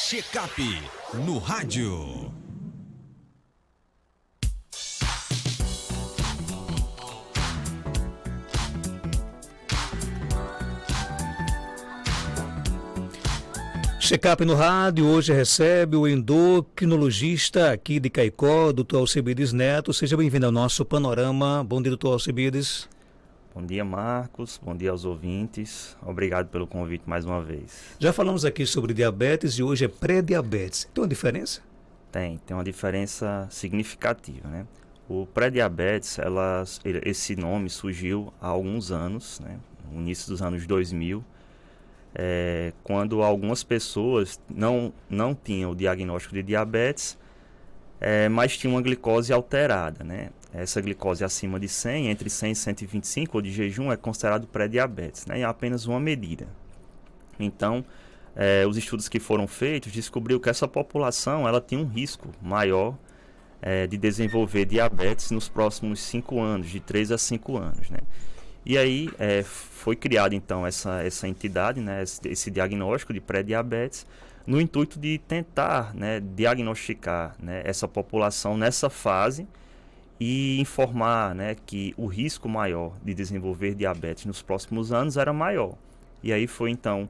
Checkup no rádio. Checkup no rádio hoje recebe o endocrinologista aqui de Caicó, Dr. Alcebiades Neto. Seja bem-vindo ao nosso panorama. Bom dia, Dr. Alcebiades. Bom dia, Marcos. Bom dia aos ouvintes. Obrigado pelo convite mais uma vez. Já falamos aqui sobre diabetes e hoje é pré-diabetes. Tem uma diferença? Tem uma diferença significativa, né? O pré-diabetes, esse nome surgiu há alguns anos, né? No início dos anos 2000, quando algumas pessoas não tinham o diagnóstico de diabetes, mas tinham uma glicose alterada, né? Essa glicose acima de 100, entre 100 e 125 ou de jejum, é considerado pré-diabetes, né? É apenas uma medida. Então, os estudos que foram feitos descobriu que essa população ela tinha um risco maior de desenvolver diabetes nos próximos 5 anos, de 3 a 5 anos, né? E aí foi criada então essa entidade, né, esse diagnóstico de pré-diabetes, no intuito de tentar, né, diagnosticar, né, essa população nessa fase e informar, né, que o risco maior de desenvolver diabetes nos próximos anos era maior. E aí foi então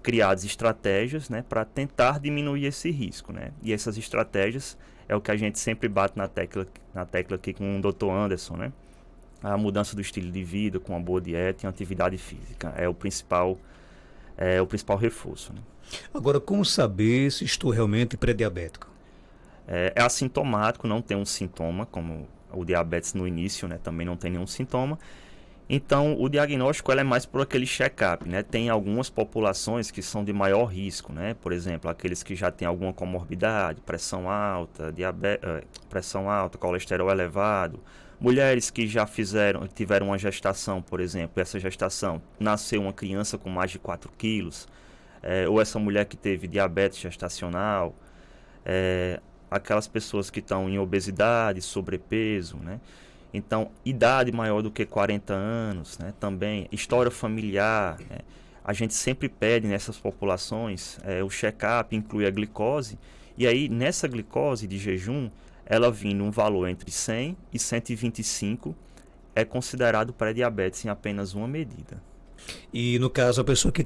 criadas estratégias, né, para tentar diminuir esse risco, né? E essas estratégias é o que a gente sempre bate na tecla aqui com o Dr. Anderson, né? A mudança do estilo de vida com uma boa dieta e uma atividade física é o principal reforço, né? Agora, como saber se estou realmente pré-diabético? É assintomático, não tem um sintoma, como o diabetes no início, né? Também não tem nenhum sintoma. Então, o diagnóstico é mais por aquele check-up, né? Tem algumas populações que são de maior risco, né? Por exemplo, aqueles que já têm alguma comorbidade, pressão alta, colesterol elevado, mulheres que já tiveram uma gestação, por exemplo, essa gestação nasceu uma criança com mais de 4 quilos, ou essa mulher que teve diabetes gestacional, aquelas pessoas que estão em obesidade, sobrepeso, né? Então, idade maior do que 40 anos, né? Também, história familiar, né? A gente sempre pede nessas populações, o check-up inclui a glicose, e aí nessa glicose de jejum, ela vindo um valor entre 100 e 125, é considerado pré-diabetes em apenas uma medida. E no caso, a pessoa que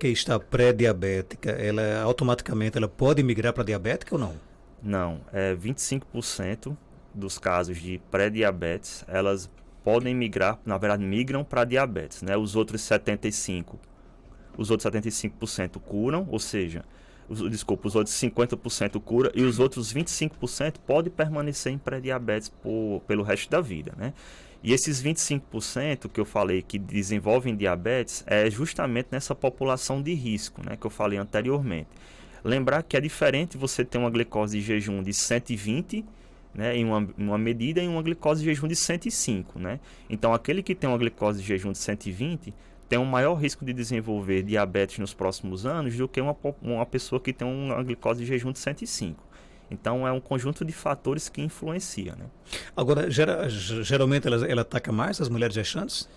está pré-diabética, ela automaticamente pode migrar para diabética ou não? Não, 25% dos casos de pré-diabetes, elas podem migrar, na verdade migram para diabetes, né? Os outros 75% curam, ou seja, os outros 50% cura e os outros 25% podem permanecer em pré-diabetes pelo resto da vida, né? E esses 25% que eu falei que desenvolvem diabetes é justamente nessa população de risco, né, que eu falei anteriormente. Lembrar que é diferente você ter uma glicose de jejum de 120, né, em uma medida, e uma glicose de jejum de 105, né? Então, aquele que tem uma glicose de jejum de 120 tem um maior risco de desenvolver diabetes nos próximos anos do que uma pessoa que tem uma glicose de jejum de 105. Então, é um conjunto de fatores que influencia, né? Agora, geralmente ela ataca mais as mulheres gestantes?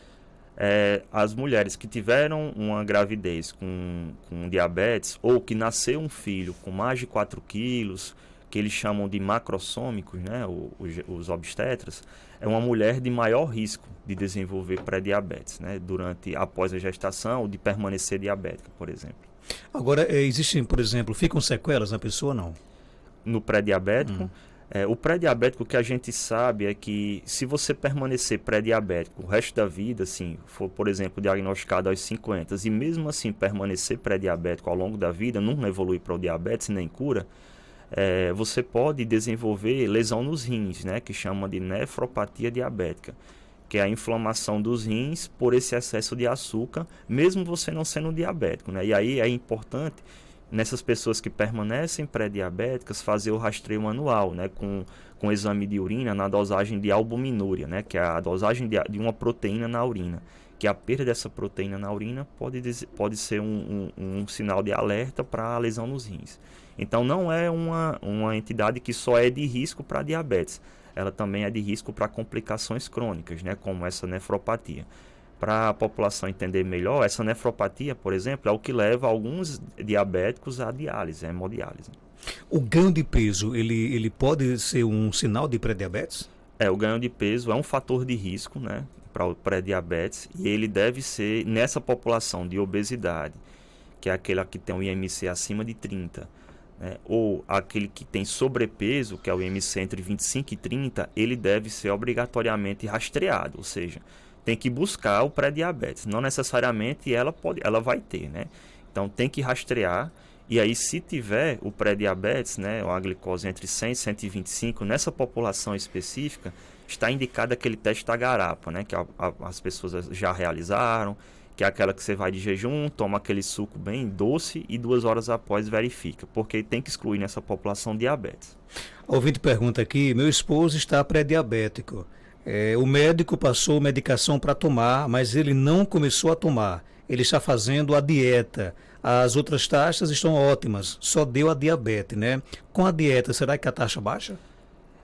As mulheres que tiveram uma gravidez com diabetes ou que nasceu um filho com mais de 4 quilos, que eles chamam de macrossômicos, né, os obstetras, é uma mulher de maior risco de desenvolver pré-diabetes, né, após a gestação ou de permanecer diabética, por exemplo. Agora, existem, por exemplo, ficam sequelas na pessoa ou não? No pré-diabético, o pré-diabético que a gente sabe é que se você permanecer pré-diabético o resto da vida, assim, for, por exemplo, diagnosticado aos 50 e mesmo assim permanecer pré-diabético ao longo da vida, não evoluir para o diabetes nem cura, você pode desenvolver lesão nos rins, né, que chama de nefropatia diabética, que é a inflamação dos rins por esse excesso de açúcar, mesmo você não sendo diabético, né? E aí é importante, nessas pessoas que permanecem pré-diabéticas, fazer o rastreio anual, né, com exame de urina na dosagem de albuminúria, né, que é a dosagem de uma proteína na urina, que a perda dessa proteína na urina pode ser um sinal de alerta para a lesão nos rins. Então, não é uma entidade que só é de risco para diabetes, ela também é de risco para complicações crônicas, né, como essa nefropatia. Para a população entender melhor, essa nefropatia, por exemplo, é o que leva alguns diabéticos à diálise, à hemodiálise. O ganho de peso, ele pode ser um sinal de pré-diabetes? O ganho de peso é um fator de risco, né, para o pré-diabetes, e ele deve ser nessa população de obesidade, que é aquela que tem um IMC acima de 30, né, ou aquele que tem sobrepeso, que é o IMC entre 25 e 30, ele deve ser obrigatoriamente rastreado, ou seja, tem que buscar o pré-diabetes. Não necessariamente ela vai ter, né? Então tem que rastrear. E aí, se tiver o pré-diabetes, né, uma glicose entre 100 e 125, nessa população específica, está indicado aquele teste da garapa, né, que as pessoas já realizaram, que é aquela que você vai de jejum, toma aquele suco bem doce e 2 horas após verifica, porque tem que excluir nessa população diabetes. O ouvinte pergunta aqui, meu esposo está pré-diabético. O médico passou medicação para tomar, mas ele não começou a tomar. Ele está fazendo a dieta. As outras taxas estão ótimas, só deu a diabetes, né? Com a dieta, será que a taxa baixa?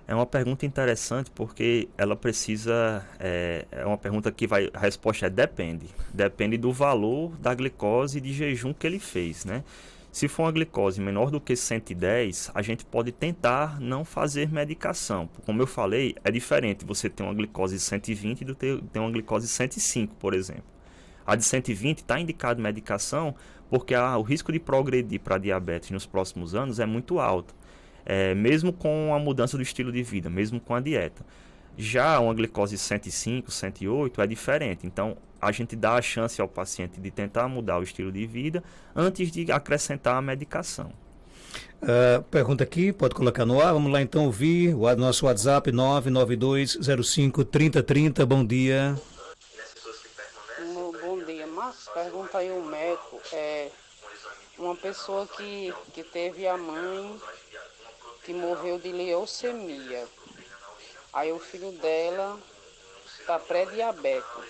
É uma pergunta interessante porque ela precisa... É uma pergunta que a resposta é depende. Depende do valor da glicose de jejum que ele fez, né? Se for uma glicose menor do que 110, a gente pode tentar não fazer medicação. Como eu falei, é diferente você ter uma glicose de 120 do que ter uma glicose de 105, por exemplo. A de 120 está indicado medicação porque o risco de progredir para diabetes nos próximos anos é muito alto. Mesmo com a mudança do estilo de vida, mesmo com a dieta. Já uma glicose de 105, 108 é diferente. Então, a gente dá a chance ao paciente de tentar mudar o estilo de vida antes de acrescentar a medicação. Pergunta aqui, pode colocar no ar. Vamos lá então ouvir o nosso WhatsApp 992053030. Bom dia. Bom dia, mas pergunta aí o médico. Uma pessoa que teve a mãe que morreu de leucemia. Aí o filho dela está pré-diabético.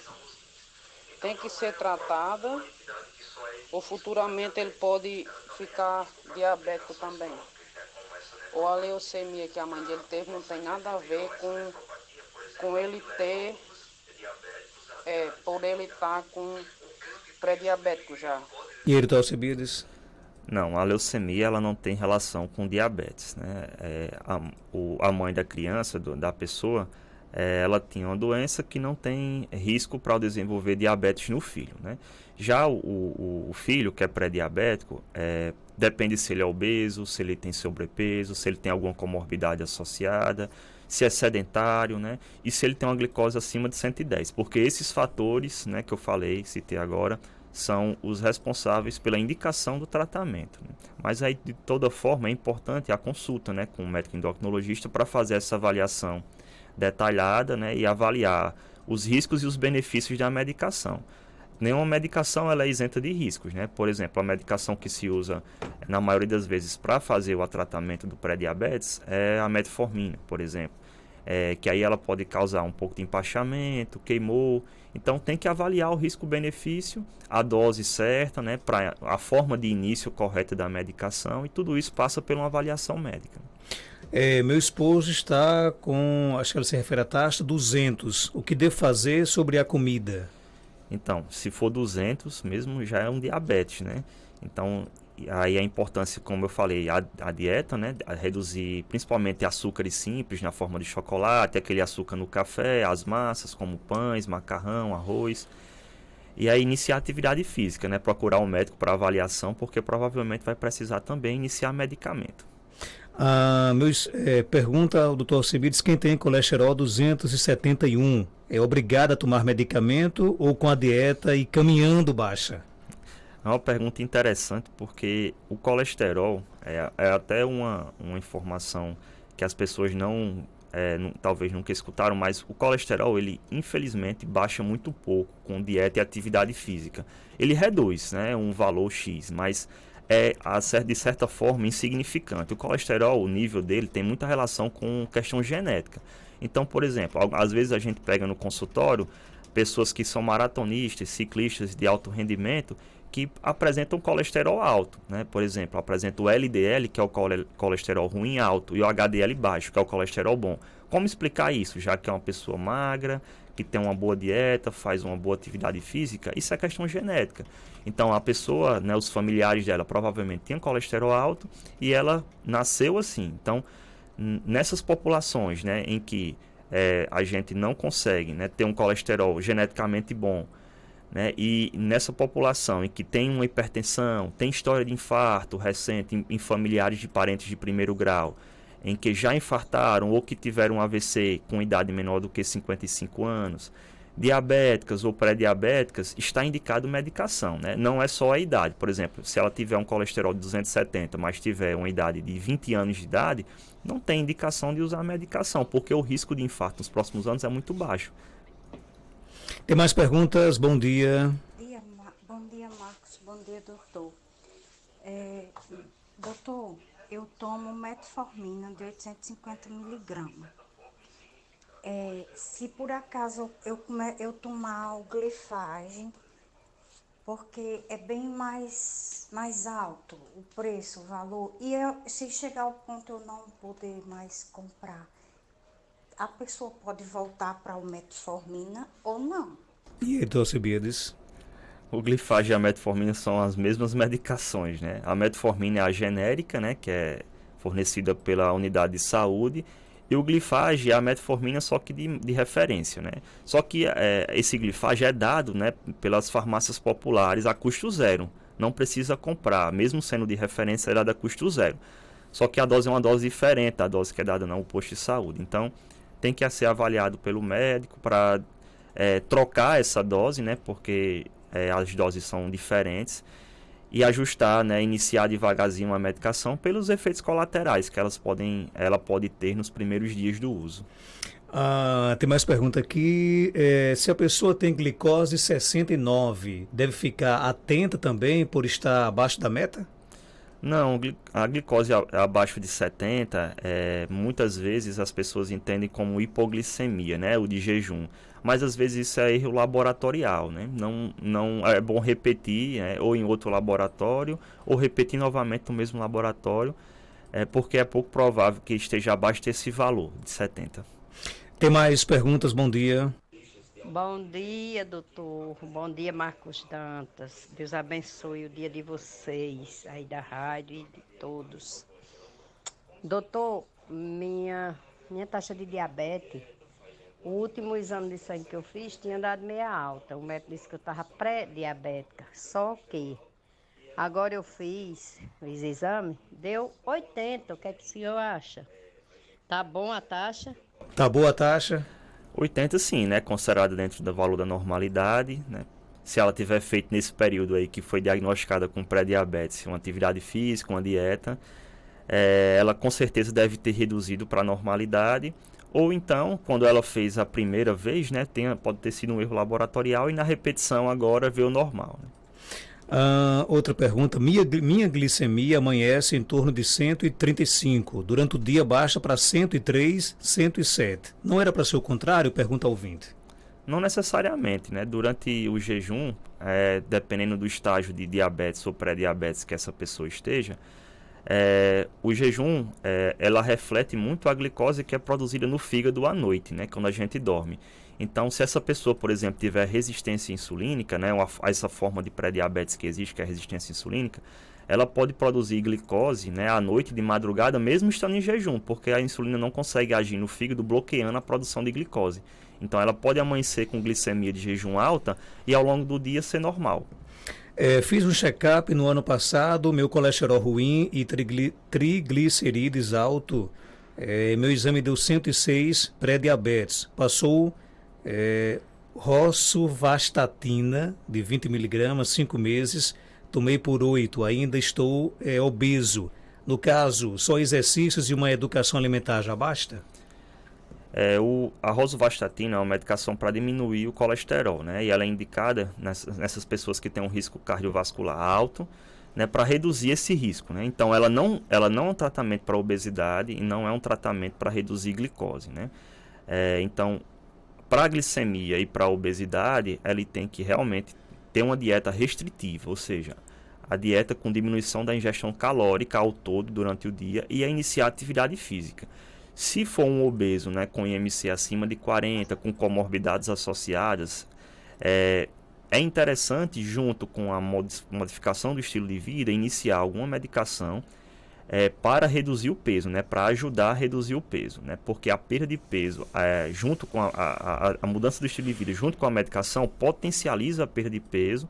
Tem que ser tratada ou futuramente ele pode ficar diabético também? Ou a leucemia que a mãe dele teve não tem nada a ver com ele ter, por ele estar com pré-diabético já. E ele, Dr. Alcebiades? Não, a leucemia ela não tem relação com diabetes, né? A mãe da criança, da pessoa, ela tinha uma doença que não tem risco para desenvolver diabetes no filho, né? Já o filho que é pré-diabético, depende se ele é obeso, se ele tem sobrepeso, se ele tem alguma comorbidade associada, se é sedentário, né? E se ele tem uma glicose acima de 110, porque esses fatores, né, que eu citei agora, são os responsáveis pela indicação do tratamento, né? Mas aí, de toda forma, é importante a consulta, né, com o médico endocrinologista para fazer essa avaliação detalhada, né, e avaliar os riscos e os benefícios da medicação. Nenhuma medicação ela é isenta de riscos, né? Por exemplo, a medicação que se usa na maioria das vezes para fazer o tratamento do pré-diabetes é a metformina, por exemplo. Que aí ela pode causar um pouco de empachamento, queimou. Então tem que avaliar o risco-benefício, a dose certa, né, para a forma de início correta da medicação, e tudo isso passa por uma avaliação médica. Meu esposo está com, acho que ela se refere à taxa 200. O que devo fazer sobre a comida? Então, se for 200, mesmo já é um diabetes, né? Então, aí a importância, como eu falei, a dieta, né? A reduzir principalmente açúcares simples na forma de chocolate, aquele açúcar no café, as massas como pães, macarrão, arroz. E aí iniciar atividade física, né? Procurar um médico para avaliação, porque provavelmente vai precisar também iniciar medicamento. Pergunta ao Dr. Alcebiades, quem tem colesterol 271 é obrigado a tomar medicamento ou com a dieta e caminhando baixa? É uma pergunta interessante porque o colesterol é até uma informação que as pessoas talvez nunca escutaram, mas o colesterol, ele infelizmente baixa muito pouco com dieta e atividade física. Ele reduz, né, um valor X, mas de certa forma insignificante. O colesterol, o nível dele tem muita relação com questão genética. Então, por exemplo, às vezes a gente pega no consultório pessoas que são maratonistas, ciclistas de alto rendimento, que apresentam colesterol alto, né? Por exemplo, apresenta o LDL, que é o colesterol ruim alto, e o HDL baixo, que é o colesterol bom. Como explicar isso? Já que é uma pessoa magra, que tem uma boa dieta, faz uma boa atividade física, isso é questão genética. Então a pessoa, né, os familiares dela provavelmente tinham colesterol alto e ela nasceu assim. Então nessas populações, né, em que a gente não consegue, né, ter um colesterol geneticamente bom, né, e nessa população em que tem uma hipertensão, tem história de infarto recente em familiares de parentes de primeiro grau, em que já infartaram ou que tiveram um AVC com idade menor do que 55 anos, diabéticas ou pré-diabéticas, está indicado medicação, né? Não é só a idade. Por exemplo, se ela tiver um colesterol de 270, mas tiver uma idade de 20 anos de idade, não tem indicação de usar medicação, porque o risco de infarto nos próximos anos é muito baixo. Tem mais perguntas? Bom dia. Bom dia, Marcos. Bom dia, doutor. Doutor, eu tomo metformina de 850 miligramas. Se por acaso eu tomar o glifage, porque é bem mais alto o preço, o valor, e se chegar ao ponto eu não poder mais comprar, a pessoa pode voltar para o metformina ou não? E aí, doutor Alcibiades? O glifage e a metformina são as mesmas medicações, né? A metformina é a genérica, né, que é fornecida pela unidade de saúde, e o glifage é a metformina só que de referência, né? Só que esse glifage é dado, né, pelas farmácias populares a custo zero. Não precisa comprar, mesmo sendo de referência, é dada a custo zero. Só que a dose é uma dose diferente da dose que é dada no posto de saúde. Então, tem que ser avaliado pelo médico para trocar essa dose, né, porque as doses são diferentes, e ajustar, né, iniciar devagarzinho a medicação pelos efeitos colaterais que ela pode ter nos primeiros dias do uso. Tem mais pergunta aqui. Se a pessoa tem glicose 69, deve ficar atenta também por estar abaixo da meta? Não, a glicose abaixo de 70, muitas vezes as pessoas entendem como hipoglicemia, né, o de jejum. Mas às vezes isso é erro laboratorial, né? Não é bom repetir, ou em outro laboratório, ou repetir novamente no mesmo laboratório, porque é pouco provável que esteja abaixo desse valor de 70. Tem mais perguntas? Bom dia. Bom dia, doutor. Bom dia, Marcos Dantas. Deus abençoe o dia de vocês, aí da rádio e de todos. Doutor, minha taxa de diabetes, o último exame de sangue que eu fiz tinha dado meia alta. O médico disse que eu estava pré-diabética. Só que agora eu fiz os exames, deu 80. O que é que o senhor acha? Tá bom a taxa? Tá boa a taxa? 80 sim, né? Considerado dentro do valor da normalidade, né? Se ela tiver feito nesse período aí que foi diagnosticada com pré-diabetes, uma atividade física, uma dieta, ela com certeza deve ter reduzido para a normalidade. Ou então, quando ela fez a primeira vez, né, pode ter sido um erro laboratorial e na repetição agora veio normal, né? Outra pergunta. Minha glicemia amanhece em torno de 135. Durante o dia baixa para 103, 107. Não era para ser o contrário? Pergunta ao ouvinte. Não necessariamente, né? Durante o jejum, dependendo do estágio de diabetes ou pré-diabetes que essa pessoa esteja, o jejum, ela reflete muito a glicose que é produzida no fígado à noite, né? Quando a gente dorme. Então, se essa pessoa, por exemplo, tiver resistência insulínica, né, essa forma de pré-diabetes que existe, que é a resistência insulínica, ela pode produzir glicose, né, à noite, de madrugada, mesmo estando em jejum, porque a insulina não consegue agir no fígado, bloqueando a produção de glicose. Então, ela pode amanhecer com glicemia de jejum alta e ao longo do dia ser normal. Fiz um check-up no ano passado, meu colesterol ruim e triglicerídeos alto. Meu exame deu 106, pré-diabetes. Passou rosuvastatina de 20 miligramas, 5 meses, tomei por 8, ainda estou obeso. No caso, só exercícios e uma educação alimentar já basta? A rosuvastatina é uma medicação para diminuir o colesterol, né? E ela é indicada nessas pessoas que têm um risco cardiovascular alto, né, para reduzir esse risco, né? Então, ela não é um tratamento para obesidade e não é um tratamento para reduzir glicose, né? Então, para a glicemia e para a obesidade, ele tem que realmente ter uma dieta restritiva, ou seja, a dieta com diminuição da ingestão calórica ao todo durante o dia e a iniciar atividade física. Se for um obeso, né, com IMC acima de 40, com comorbidades associadas, é interessante, junto com a modificação do estilo de vida, iniciar alguma medicação para reduzir o peso, né, para ajudar a reduzir o peso, né, porque a perda de peso, junto com a mudança do estilo de vida, junto com a medicação, potencializa a perda de peso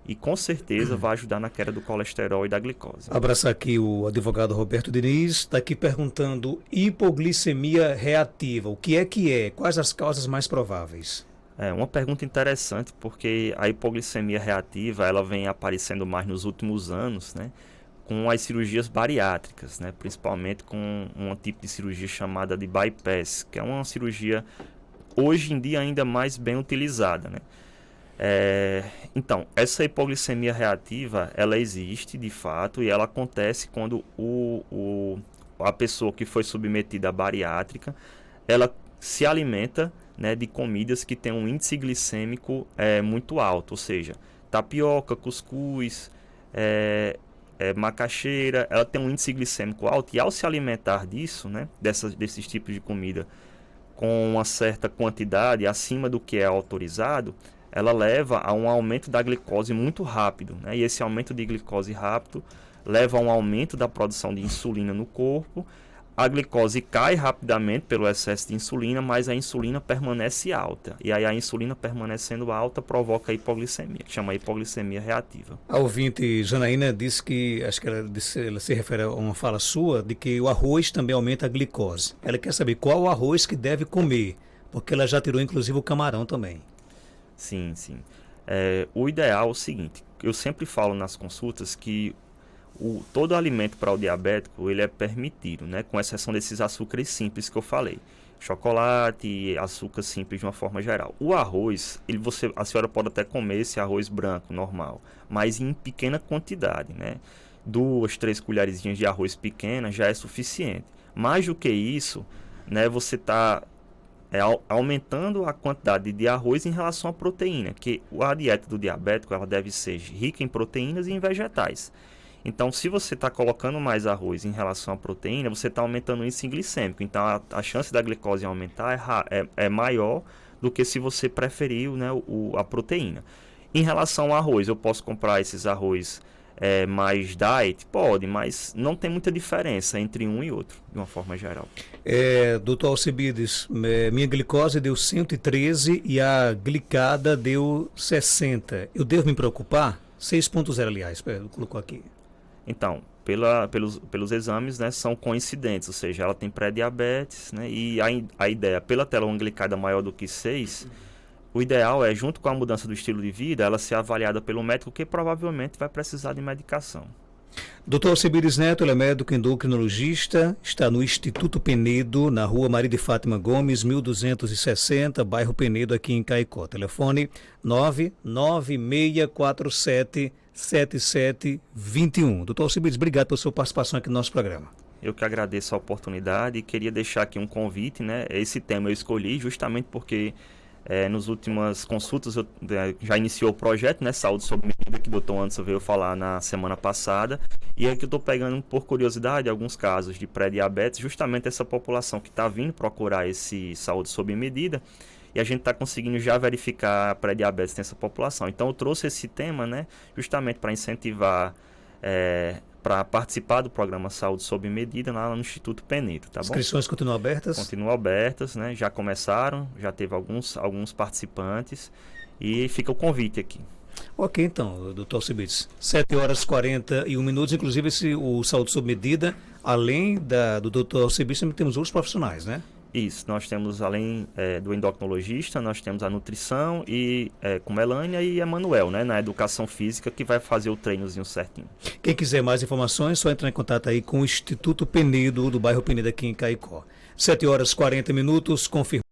e com certeza vai ajudar na queda do colesterol e da glicose. Abraçar aqui o advogado Roberto Diniz, está aqui perguntando hipoglicemia reativa, o que é? Quais as causas mais prováveis? É uma pergunta interessante, porque a hipoglicemia reativa ela vem aparecendo mais nos últimos anos, né, com as cirurgias bariátricas, né, principalmente com um tipo de cirurgia chamada de bypass, que é uma cirurgia hoje em dia ainda mais bem utilizada, né. Então, essa hipoglicemia reativa, ela existe de fato e ela acontece quando a pessoa que foi submetida à bariátrica, ela se alimenta, né, de comidas que têm um índice glicêmico muito alto, ou seja, tapioca, cuscuz, macaxeira, ela tem um índice glicêmico alto e ao se alimentar disso, né, desses tipos de comida com uma certa quantidade acima do que é autorizado, ela leva a um aumento da glicose muito rápido, né? E esse aumento de glicose rápido leva a um aumento da produção de insulina no corpo. A glicose cai rapidamente pelo excesso de insulina, mas a insulina permanece alta. E aí a insulina permanecendo alta provoca a hipoglicemia, que chama hipoglicemia reativa. A ouvinte Janaína disse que, acho que ela se refere a uma fala sua, de que o arroz também aumenta a glicose. Ela quer saber qual o arroz que deve comer, porque ela já tirou inclusive o camarão também. Sim, sim. O ideal é o seguinte, eu sempre falo nas consultas que todo alimento para o diabético ele é permitido, né? Com exceção desses açúcares simples que eu falei. Chocolate, açúcar simples de uma forma geral. O arroz, a senhora pode até comer esse arroz branco normal, mas em pequena quantidade, né? 2, 3 colherzinhas de arroz pequena já é suficiente. Mais do que isso, né, você está aumentando a quantidade de arroz em relação à proteína, que a dieta do diabético ela deve ser rica em proteínas e em vegetais. Então, se você está colocando mais arroz em relação à proteína, você está aumentando o índice glicêmico. Então, a chance da glicose aumentar é maior do que se você preferir, né, a proteína. Em relação ao arroz, eu posso comprar esses arroz mais diet? Pode, mas não tem muita diferença entre um e outro, de uma forma geral. Doutor Alcibiades, minha glicose deu 113 e a glicada deu 60. Eu devo me preocupar? 6.0, aliás, colocou aqui. Então, pelos exames, né, são coincidentes, ou seja, ela tem pré-diabetes, né, e a ideia, pela tela uma glicada maior do que 6, o ideal é, junto com a mudança do estilo de vida, ela ser avaliada pelo médico, que provavelmente vai precisar de medicação. Dr. Alcibiades Neto, ele é médico endocrinologista, está no Instituto Penedo, na rua Maria de Fátima Gomes, 1260, bairro Penedo, aqui em Caicó. Telefone 996477721. Dr. Alcibiades, obrigado pela sua participação aqui no nosso programa. Eu que agradeço a oportunidade e queria deixar aqui um convite, né? Esse tema eu escolhi justamente porque nas últimas consultas já iniciou o projeto, né, Saúde sob Medida, que o Dr. Anderson veio falar na semana passada, e é que eu estou pegando por curiosidade alguns casos de pré-diabetes, justamente essa população que está vindo procurar esse Saúde sob Medida, e a gente está conseguindo já verificar a pré-diabetes nessa população. Então eu trouxe esse tema, né, justamente para incentivar para participar do programa Saúde sob Medida lá no Instituto Penedo, tá bom? Inscrições continuam abertas? Continuam abertas, né? Já começaram, já teve alguns participantes e fica o convite aqui. Ok, então, doutor Alcibiades, 7h41, inclusive o Saúde sob Medida, além do doutor Alcibiades, também temos outros profissionais, né? Isso, nós temos, além do endocrinologista, nós temos a nutrição e com Melânia e Emanuel, né, na educação física, que vai fazer o treinozinho certinho. Quem quiser mais informações, só entrar em contato aí com o Instituto Penedo, do bairro Penedo, aqui em Caicó. 7h40, confirmado.